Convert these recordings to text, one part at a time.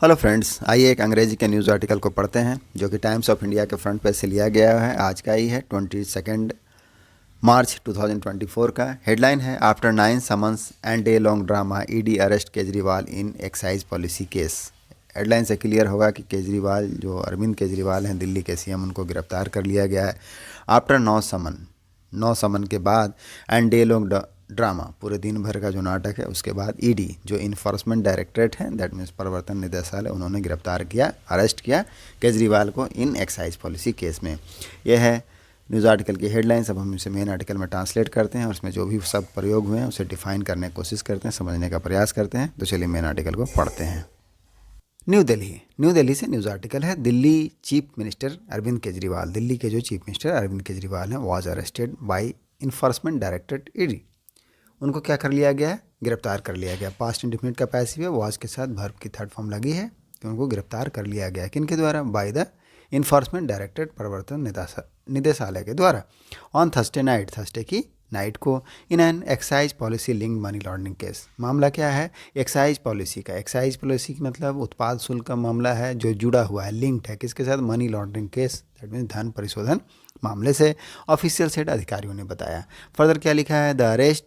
Hello friends, आइए एक अंग्रेजी के न्यूज़ आर्टिकल को पढ़ते हैं जो कि टाइम्स ऑफ इंडिया के फ्रंट पेज से लिया गया है। आज का ही है 22 मार्च 2024 का। हेडलाइन है after 9 summons and day long drama ED arrest Kejriwal in excise policy case. Headline से क्लियर होगा कि केजरीवाल जो अरविंद केजरीवाल हैं दिल्ली के सीएम, उनको गिरफ्तार कर लिया गया है आफ्टर 9 समन के बाद एंड डे लॉन्ग ड्रामा, पूरे दिन भर का जो नाटक है उसके बाद ईडी जो इन्फोर्समेंट डायरेक्टरेट है, दैट मीन्स प्रवर्तन निदेशालय, उन्होंने गिरफ्तार किया, अरेस्ट किया केजरीवाल को इन एक्साइज पॉलिसी केस में। यह है न्यूज़ आर्टिकल की हेडलाइंस। अब हम इसे मेन आर्टिकल में ट्रांसलेट करते हैं और उसमें जो भी सब प्रयोग हुए हैं उसे डिफाइन करने की कोशिश करते हैं, समझने का प्रयास करते हैं। तो चलिए मेन आर्टिकल को पढ़ते हैं। न्यू दिल्ली से न्यूज़ आर्टिकल है। दिल्ली चीफ मिनिस्टर अरविंद केजरीवाल, दिल्ली के जो चीफ मिनिस्टर अरविंद केजरीवाल हैं, was arrested by enforcement directorate ED. उनको क्या कर लिया गया है? गिरफ्तार कर लिया गया। पास्ट इंडिफिनिट का पैसिव है, वॉज के साथ वर्ब की थर्ड फॉर्म लगी है कि उनको गिरफ्तार कर लिया गया। किनके द्वारा? बाय द इन्फोर्समेंट डायरेक्टरेट, प्रवर्तन निदेशालय के द्वारा। ऑन थर्सडे की नाइट को in an excise policy link money laundering case. मामला क्या है? एक्साइज पॉलिसी का। एक्साइज पॉलिसी का मतलब उत्पाद शुल्क का मामला है जो जुड़ा हुआ है, लिंक्ड है किसके साथ? Money laundering case, that means धन परिशोधन मामले से, ऑफिशियल सेट अधिकारियों ने बताया। फर्दर क्या लिखा है? द अरेस्ट,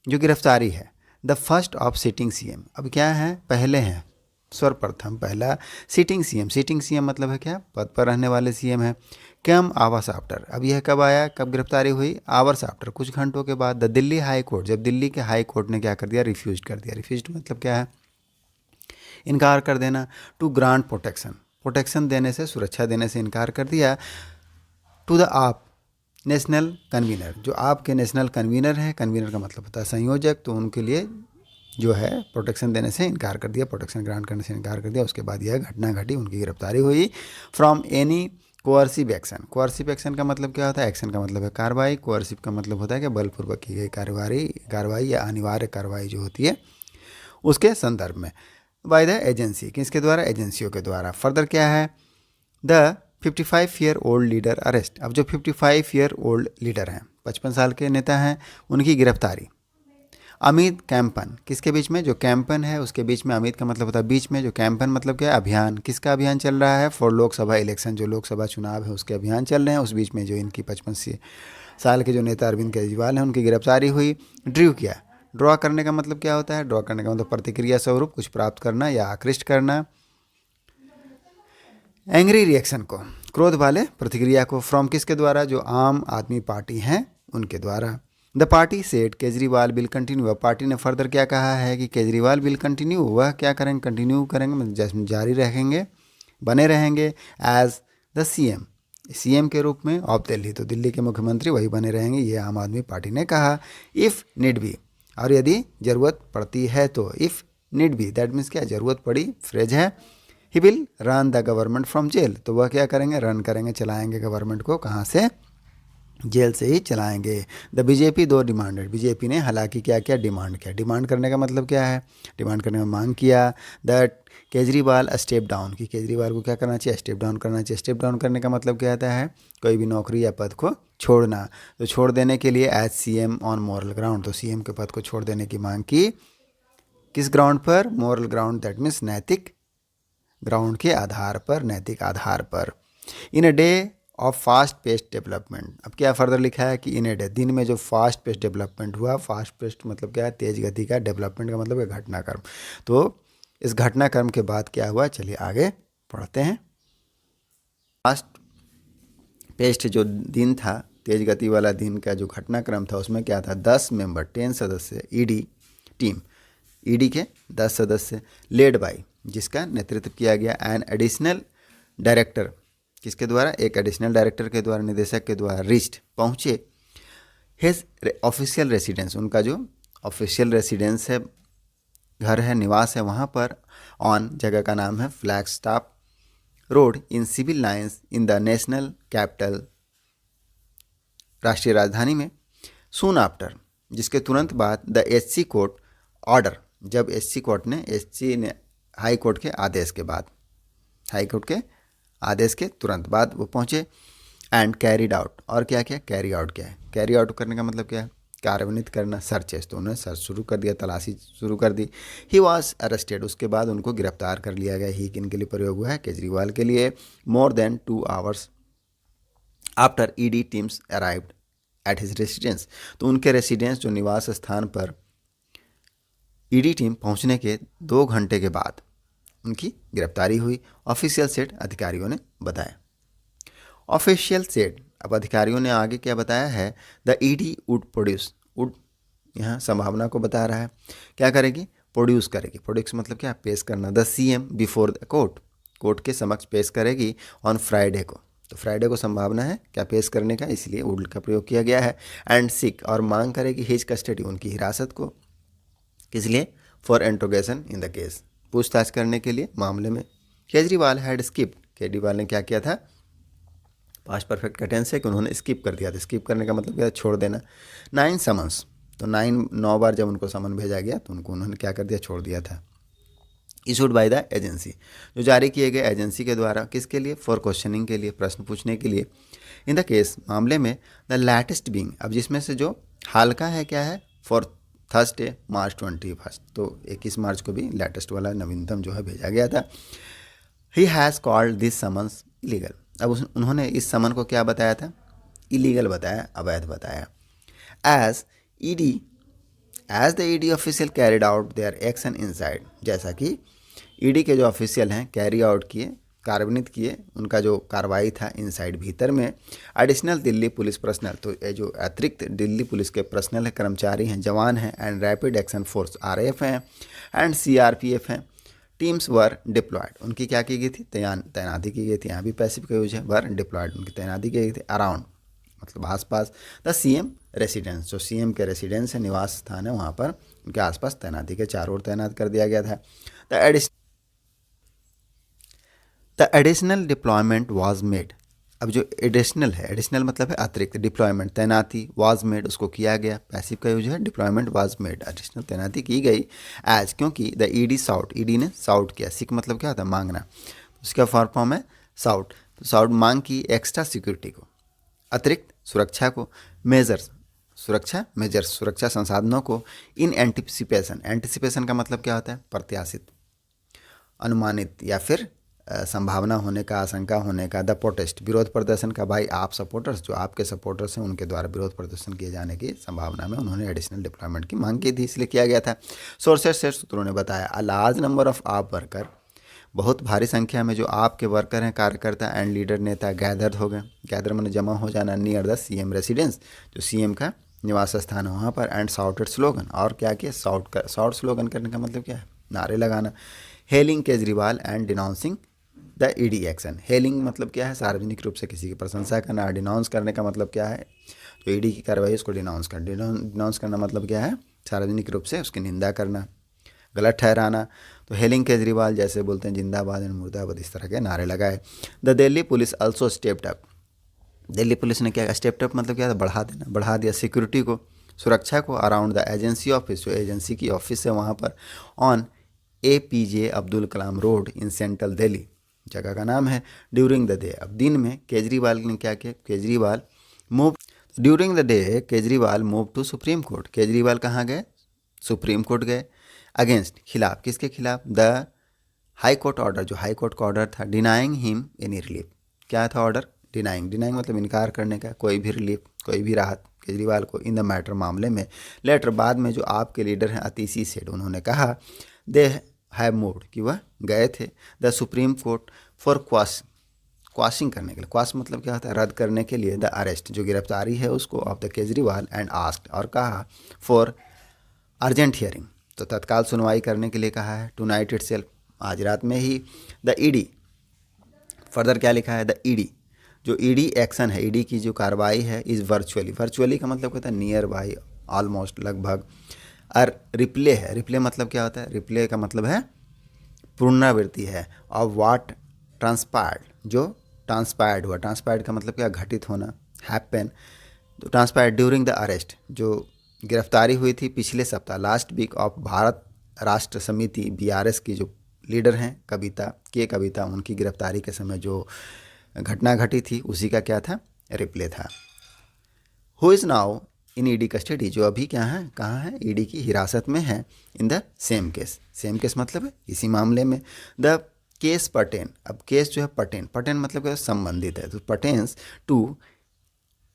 जो गिरफ्तारी है, the first of sitting CM. अब क्या है? पहले हैं, सर्वप्रथम पहला सिटिंग सीएम मतलब है क्या? पद पर रहने वाले सीएम है। कम आवर्स आफ्टर, अब यह कब आया, कब गिरफ्तारी हुई? आवर्स आफ्टर, कुछ घंटों के बाद। द दिल्ली हाई कोर्ट, जब दिल्ली के हाई कोर्ट ने क्या कर दिया? रिफ्यूज कर दिया। रिफ्यूज मतलब क्या है? इनकार कर देना। टू ग्रांट प्रोटेक्शन देने से, सुरक्षा देने से इनकार कर दिया। टू द आप नेशनल कन्वीनर, जो आपके नेशनल कन्वीनर हैं, कन्वीनर का मतलब होता है संयोजक, तो उनके लिए जो है प्रोटेक्शन देने से इनकार कर दिया, प्रोटेक्शन ग्रांट करने से इनकार कर दिया। उसके बाद यह घटना घटी, उनकी गिरफ्तारी हुई। From any coercive action, coercive action का मतलब क्या होता है? एक्शन का मतलब है कार्रवाई, कोअर्सिव का मतलब होता है कि बलपूर्वक की गई कार्रवाई या अनिवार्य कार्रवाई जो होती है उसके संदर्भ में। बाय द एजेंसी, किसके द्वारा? एजेंसियों के द्वारा। फर्दर क्या है? The 55 old leader arrest. अब जो 55 ओल्ड लीडर हैं, 55 साल के नेता हैं, उनकी गिरफ्तारी। अमित कैंपन, किसके बीच में? जो कैंपन है उसके बीच में। अमित का मतलब होता है बीच में, जो कैंपन मतलब क्या है? अभियान। किसका अभियान चल रहा है? फॉर लोकसभा इलेक्शन, जो लोकसभा चुनाव है उसके अभियान चल रहे हैं, उस बीच में जो इनकी 55 साल के जो नेता अरविंद केजरीवाल हैं उनकी गिरफ्तारी हुई। ड्रू किया, ड्रॉ करने का मतलब क्या होता है? ड्रॉ करने का मतलब प्रतिक्रिया स्वरूप कुछ प्राप्त करना या आकृष्ट करना। एंग्री रिएक्शन को, क्रोध वाले प्रतिक्रिया को। फ्रॉम किसके द्वारा? जो आम आदमी पार्टी हैं उनके द्वारा। The party said Kejriwal will continue. Party ने फर्दर क्या कहा है कि केजरीवाल विल कंटिन्यू, वह क्या करेंगे? कंटिन्यू करेंगे, मतलब जारी रहेंगे, बने रहेंगे। एज द सीएम के रूप में ऑफ दिल्ली, तो दिल्ली के मुख्यमंत्री वही बने रहेंगे, ये आम आदमी पार्टी ने कहा। इफ़ नीड बी, और यदि ज़रूरत पड़ती है तो। If need be that means क्या? ज़रूरत पड़ी फ्रेज है। He will run the government from jail, तो वह क्या करेंगे? रन करेंगे, चलाएंगे गवर्नमेंट को। कहाँ से? जेल से ही चलाएंगे। द बीजेपी दो डिमांडेड, बीजेपी ने हालांकि क्या किया? डिमांड किया। डिमांड करने का मतलब क्या है? डिमांड करने में मांग किया दैट केजरीवाल स्टेप डाउन, कि केजरीवाल को क्या करना चाहिए? स्टेप डाउन करना चाहिए। स्टेप डाउन करने का मतलब क्या होता है? कोई भी नौकरी या पद को छोड़ना। तो छोड़ देने के लिए as CM on moral ground, तो सीएम के पद को छोड़ देने की मांग की। किस ग्राउंड पर? मॉरल ग्राउंड, दैट मीन्स नैतिक ग्राउंड के आधार पर, नैतिक आधार पर। In a day of fast paced development, अब क्या फर्दर लिखा है कि इन ए डे, दिन में जो फास्ट पेस्ट डेवलपमेंट हुआ। फास्ट पेस्ट मतलब क्या है? तेज गति का। डेवलपमेंट का मतलब है घटनाक्रम। तो इस घटनाक्रम के बाद क्या हुआ? चलिए आगे पढ़ते हैं। फास्ट पेस्ट जो दिन था, तेज गति वाला दिन का जो घटनाक्रम था, उसमें क्या था? 10 सदस्य ईडी टीम, ईडी के 10 सदस्य, लेड बाई, जिसका नेतृत्व किया गया, एन एडिशनल डायरेक्टर, किसके द्वारा? एक एडिशनल डायरेक्टर के द्वारा, निदेशक के द्वारा, रिच्ड, पहुँचे हिज ऑफिशियल रेसिडेंस, उनका जो ऑफिशियल रेसिडेंस है, घर है, निवास है, वहाँ पर। ऑन, जगह का नाम है Flagstaff Road in Civil Lines in the national capital, राष्ट्रीय राजधानी में। सून आफ्टर, जिसके तुरंत बाद। द एससी कोर्ट ऑर्डर, जब एससी कोर्ट ने, एससी ने हाई कोर्ट के आदेश के बाद, हाई कोर्ट के आदेश के तुरंत बाद वो पहुँचे। एंड कैरिड आउट, और क्या किया? कैरी आउट किया है। कैरी आउट करने का मतलब क्या है? कार्यान्वित करना, सर्चेस, तो उन्होंने सर्च शुरू कर दिया, तलाशी शुरू कर दी। ही वॉज अरेस्टेड, उसके बाद उनको गिरफ्तार कर लिया गया। ही किन के लिए प्रयोग हुआ है? केजरीवाल के लिए। More than 2 hours after ED teams arrived at his residence, तो उनके रेसिडेंस जो निवास स्थान पर ईडी टीम पहुंचने के 2 घंटे के बाद उनकी गिरफ्तारी हुई, ऑफिशियल सेड, अधिकारियों ने बताया। ऑफिशियल सेड, अब अधिकारियों ने आगे क्या बताया है? The ED would produce, would यहाँ संभावना को बता रहा है, क्या करेगी? प्रोड्यूस करेगी। प्रोड्यूस मतलब क्या? पेश करना। The CM before the court, court के समक्ष पेश करेगी ऑन फ्राइडे को, तो फ्राइडे को संभावना है क्या पेश करने का, इसलिए वुड का प्रयोग किया गया है। एंड सिक, और मांग करेगी हिज कस्टडी, उनकी हिरासत को, किस लिए? For interrogation in the case, पूछताछ करने के लिए मामले में। केजरीवाल हैड स्किप्ड, केजरीवाल ने क्या किया था? पास्ट परफेक्ट का टेंस है कि उन्होंने स्किप कर दिया था। स्किप करने का मतलब क्या है? छोड़ देना। 9 समन्स, तो 9 बार जब उनको समन भेजा गया तो उन्होंने क्या कर दिया? छोड़ दिया था। इशूड बाय द एजेंसी, जो जारी किए गए एजेंसी के द्वारा, किसके लिए? फॉर क्वेश्चनिंग के लिए, प्रश्न पूछने के लिए। इन द केस, मामले में। द लेटेस्ट बीइंग, अब जिसमें से जो हाल का है क्या है? फॉर थर्सडे मार्च 21, तो 21 मार्च को भी लेटेस्ट वाला नवीनतम जो है भेजा गया था। He has called this summons illegal, अब उन्होंने इस समन को क्या बताया था? इलीगल बताया, अवैध बताया। As ED, as the ED official carried out their action inside, जैसा कि ईडी के जो ऑफिशियल हैं कैरी आउट किए, कार्यान्वित किए, उनका जो कार्रवाई था इनसाइड, भीतर में। एडिशनल दिल्ली पुलिस पर्सनल, तो ये जो अतिरिक्त दिल्ली पुलिस के पर्सनल है, कर्मचारी हैं, जवान हैं, and rapid action force RAF हैं, एंड सीआरपीएफ हैं, टीम्स वर डिप्लॉयड, उनकी क्या की गई थी? तैनाती की गई थी। यहाँ भी पैसिव का यूज है, वर डिप्लॉयड, उनकी तैनाती की गई थी। अराउंड मतलब आसपास। द सीएम रेसिडेंस, जो सीएम के रेसिडेंस है, निवास स्थान है, वहाँ पर उनके आसपास तैनाती के चारों ओर तैनात कर दिया गया था। The additional deployment was made, अब जो एडिशनल है, एडिशनल मतलब है अतिरिक्त, डिप्लॉयमेंट तैनाती, वाज मेड उसको किया गया, पैसिव का यूज है, डिप्लॉयमेंट वाज मेड, एडिशनल तैनाती की गई। एज, क्योंकि द ईडी साउट, ईडी ने साउट किया, सिक मतलब क्या होता है? मांगना, उसका फॉर्म है साउट, तो साउट मांग की एक्स्ट्रा सिक्योरिटी को, अतिरिक्त सुरक्षा को, मेजर्स, सुरक्षा मेजर्स, सुरक्षा संसाधनों को, इन एंटिसिपेशन, एंटिसिपेशन का मतलब क्या होता है? प्रत्याशित, अनुमानित, या फिर संभावना होने का, आशंका होने का। द प्रोटेस्ट, विरोध प्रदर्शन का, भाई आप सपोर्टर्स, जो आपके सपोर्टर्स हैं उनके द्वारा विरोध प्रदर्शन किए जाने की संभावना में उन्होंने एडिशनल डिप्लॉयमेंट की मांग की थी, इसलिए किया गया था। सोर्सेस से सूत्रों ने बताया, अ लार्ज नंबर ऑफ आप वर्कर, बहुत भारी संख्या में जो आपके वर्कर हैं, कार्यकर्ता एंड लीडर, नेता, गैदर्ड हो गए। गैदर मैंने जमा हो जाना, नियर द सीएम रेसिडेंस, जो सीएम का निवास स्थान है वहाँ पर। एंड साउटेड स्लोगन, और क्या किया? साउट स्लोगन करने का मतलब क्या है? नारे लगाना। Hailing Kejriwal and denouncing the ED action, hailing मतलब क्या है? सार्वजनिक रूप से किसी की प्रशंसा करना। डिनाउंस करने का मतलब क्या है? तो ईडी की कार्रवाई उसको डिनाउंस करना। डिनाउंस करना मतलब क्या है? सार्वजनिक रूप से उसकी निंदा करना, गलत ठहराना। तो हेलिंग केजरीवाल जैसे बोलते हैं जिंदाबाद एंड मुर्दाबाद, इस तरह के नारे लगाए। The Delhi police also stepped up, Delhi police ने क्या? स्टेप्ड अप मतलब क्या था? बढ़ा देना, बढ़ा दिया सिक्योरिटी को, सुरक्षा को, अराउंड द एजेंसी ऑफिस, जो एजेंसी की ऑफिस है वहाँ पर, on APJ Abdul Kalam road in central Delhi, जगह का नाम है। ड्यूरिंग द डे, अब दिन में केजरीवाल ने क्या किया? Kejriwal move, during the day Kejriwal move to Supreme Court, Kejriwal कहाँ गए? सुप्रीम कोर्ट गए। अगेंस्ट, खिलाफ, किसके खिलाफ? द हाई कोर्ट ऑर्डर, जो हाई कोर्ट का ऑर्डर था, डिनाइंग हिम एनी रिलीफ, क्या था ऑर्डर? डिनाइंग, डिनाइंग मतलब इनकार करने का, कोई भी रिलीफ, कोई भी राहत केजरीवाल को, इन द मैटर, मामले में। लेटर, बाद में जो आपके लीडर हैं अतिशी सेठ, उन्होंने कहा, दे हैव मूव्ड, कि वह गए थे the supreme court for quashing करने के लिए, क्वाश मतलब क्या होता है? रद्द करने के लिए, द अरेस्ट, जो गिरफ्तारी है उसको, of the Kejriwal, and asked, और कहा, फॉर अर्जेंट हियरिंग, तो तत्काल सुनवाई करने के लिए कहा है, टू नाइट इटसेल्फ, आज रात में ही। द ईडी, फर्दर क्या लिखा है? द ईडी, जो ईडी एक्शन है, ईडी की जो कार्रवाई है, इज़ वर्चुअली, वर्चुअली का मतलब कहता है नियर बाई, ऑलमोस्ट, लगभग। और रिप्ले है, रिप्ले मतलब क्या होता है? रिप्ले का मतलब है पुनरावृत्ति है, और वाट ट्रांसपायर्ड, जो ट्रांसपायर्ड हुआ, ट्रांसपायर्ड का मतलब क्या? घटित होना, हैपन, तो ट्रांसपायर्ड ड्यूरिंग द अरेस्ट, जो गिरफ्तारी हुई थी पिछले सप्ताह, लास्ट वीक, ऑफ भारत राष्ट्र समिति BRS की जो लीडर हैं कविता, उनकी गिरफ्तारी के समय जो घटना घटी थी, उसी का क्या था? रिप्ले था। Who is now in ED custody, जो अभी क्या है, कहाँ है, ईडी की हिरासत में है, in the same case. Same case मतलब है इसी मामले में। द केस पर्टेन, अब केस जो है पर्टेन, पर्टेन मतलब क्या, संबंधित है, तो पर्टेन्स टू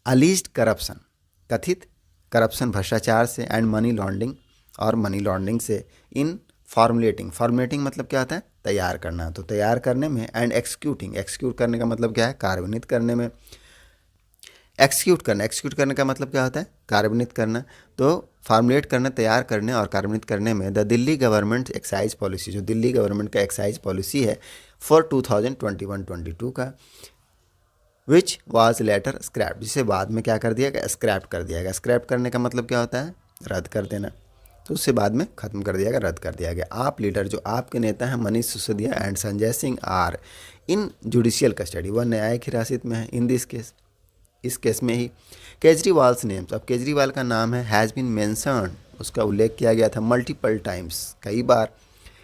अलीज्ड करप्शन, कथित करप्शन, भ्रष्टाचार से, एंड मनी लॉन्ड्रिंग, और मनी लॉन्ड्रिंग से, इन फॉर्मुलेटिंग, फॉर्मुलेटिंग मतलब क्या होता है, तैयार करना, तो तैयार करने में, एंड एक्सिक्यूटिंग, एक्सिक्यूट करने का मतलब क्या है, कार्यान्वित करने में, एक्सिक्यूट करना, एक्सिक्यूट करने का मतलब क्या होता है, कार्यान्वित करना, तो फार्मुलेट करना, तैयार करने और कार्यान्वित करने में the Delhi government excise policy, जो दिल्ली गवर्नमेंट का एक्साइज पॉलिसी है फॉर 2021-22 का, विच वाज लेटर स्क्रैप, जिसे बाद में क्या कर दिया गया, स्क्रैप कर दिया गया। स्क्रैप करने का मतलब क्या होता है, रद्द कर देना, तो उससे बाद में खत्म कर दिया गया, रद्द कर दिया गया। आप लीडर, जो आपके नेता हैं Manish Sisodia and Sanjay Singh, are in judicial custody, वह न्यायिक हिरासत में है इन दिस केस, इस केस में ही। केजरीवाल्स नेम्स, अब केजरीवाल का नाम है हैज़ बीन मेंशन्ड, उसका उल्लेख किया गया था मल्टीपल टाइम्स, कई बार,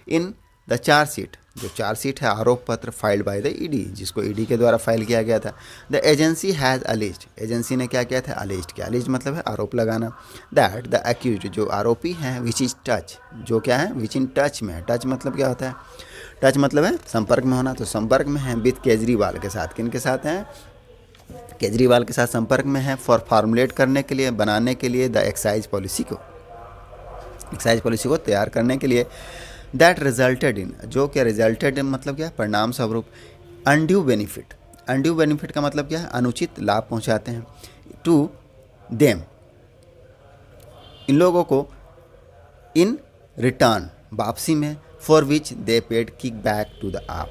इन द चार्जशीट, जो चार्जशीट है आरोप पत्र फाइल्ड बाय द ईडी, जिसको ईडी के द्वारा फाइल किया गया था। The agency has alleged, agency ने क्या किया था, अलेज्ड किया, अलेज्ड मतलब है आरोप लगाना, दैट द एक्यूज्ड, जो आरोपी हैं, विच इज टच, जो क्या है, विच इन टच में है, टच मतलब क्या होता है, टच मतलब है संपर्क में होना, तो संपर्क में है विद केजरीवाल के साथ, किन के साथ हैं, केजरीवाल के साथ संपर्क में है, फॉर फार्मुलेट करने के लिए, बनाने के लिए, द एक्साइज पॉलिसी को, एक्साइज पॉलिसी को तैयार करने के लिए, दैट रिजल्टेड इन, जो क्या रिजल्टेड इन मतलब क्या, परिणाम स्वरूप, अनड्यू बेनिफिट, अनड्यू बेनिफिट का मतलब क्या है, अनुचित लाभ पहुंचाते हैं, टू देम, इन लोगों को, इन रिटर्न, वापसी में, for which they paid kickback to the AAP,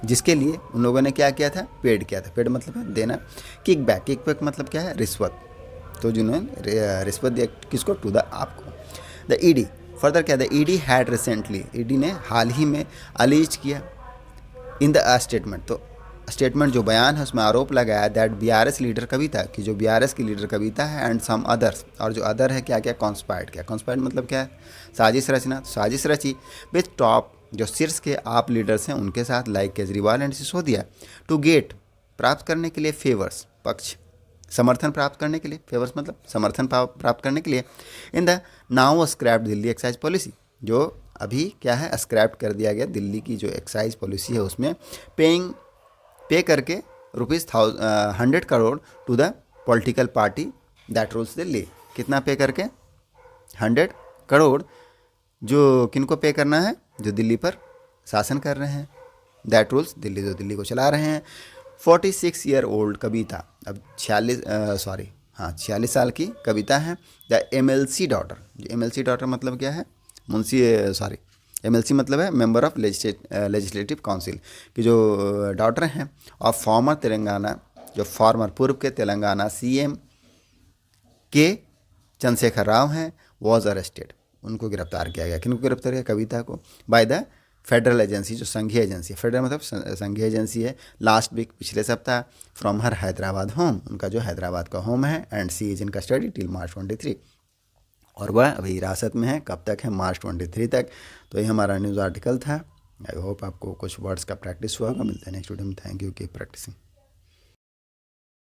जिसके लिए उन लोगों ने क्या किया था, पेड किया था, पेड मतलब है देना, किक बैक मतलब क्या है, रिश्वत, तो जिन्होंने रिश्वत दिया किसको, टू द आपको। द ईडी फर्दर क्या, the ED had recently, ED ने हाल ही में अलीज किया इन द स्टेटमेंट, तो स्टेटमेंट जो बयान है उसमें आरोप लगाया दैट बीआरएस लीडर कविता, कि जो बीआरएस की लीडर कविता है, एंड सम अदर्स, और जो अदर है क्या क्या, कॉन्स्पायर्ड, क्या कॉन्स्पायर्ड मतलब क्या है, साजिश रचना, तो साजिश रची विथ टॉप, जो शीर्ष के आप लीडर्स हैं उनके साथ, like Kejriwal and Sisodia, to get, प्राप्त करने के लिए, फेवर्स, पक्ष, समर्थन प्राप्त करने के लिए, फेवर्स मतलब समर्थन प्राप्त करने के लिए, in the now scraped Delhi excise policy, जो अभी क्या है, स्क्रैप्ट कर दिया गया दिल्ली की जो एक्साइज पॉलिसी है, उसमें पे करके ₹100 crore to the political party that rules Delhi, कितना पे करके, 100 करोड़, जो किनको पे करना है, जो दिल्ली पर शासन कर रहे हैं, दैट रूल्स दिल्ली, जो दिल्ली को चला रहे हैं। 46 ईयर ओल्ड कविता, अब 46 साल की कविता है, द एमएलसी डॉटर, जो एमएलसी डॉटर मतलब क्या है, एमएलसी मतलब है मेंबर ऑफ लेजिस्लेटिव काउंसिल, की जो डॉटर हैं ऑफ फॉर्मर तेलंगाना, जो फॉर्मर पूर्व के तेलंगाना सीएम के चंद्रशेखर राव हैं, वॉज अरेस्टेड, उनको गिरफ्तार किया गया, किनको गिरफ्तार किया, कविता को, बाय द फेडरल एजेंसी, जो संघीय एजेंसी है, फेडरल मतलब संघीय एजेंसी है, लास्ट वीक, पिछले सप्ताह, फ्रॉम हर हैदराबाद होम, उनका जो हैदराबाद का होम है, and she is in custody till March 23, और वह अभी हिरासत में है, कब तक है, March 23 तक। तो ये हमारा न्यूज़ आर्टिकल था। आई होप आपको कुछ वर्ड्स का प्रैक्टिस हुआ होगा। मिलते हैं नेक्स्ट वीडियो में। Thank you, keep practising.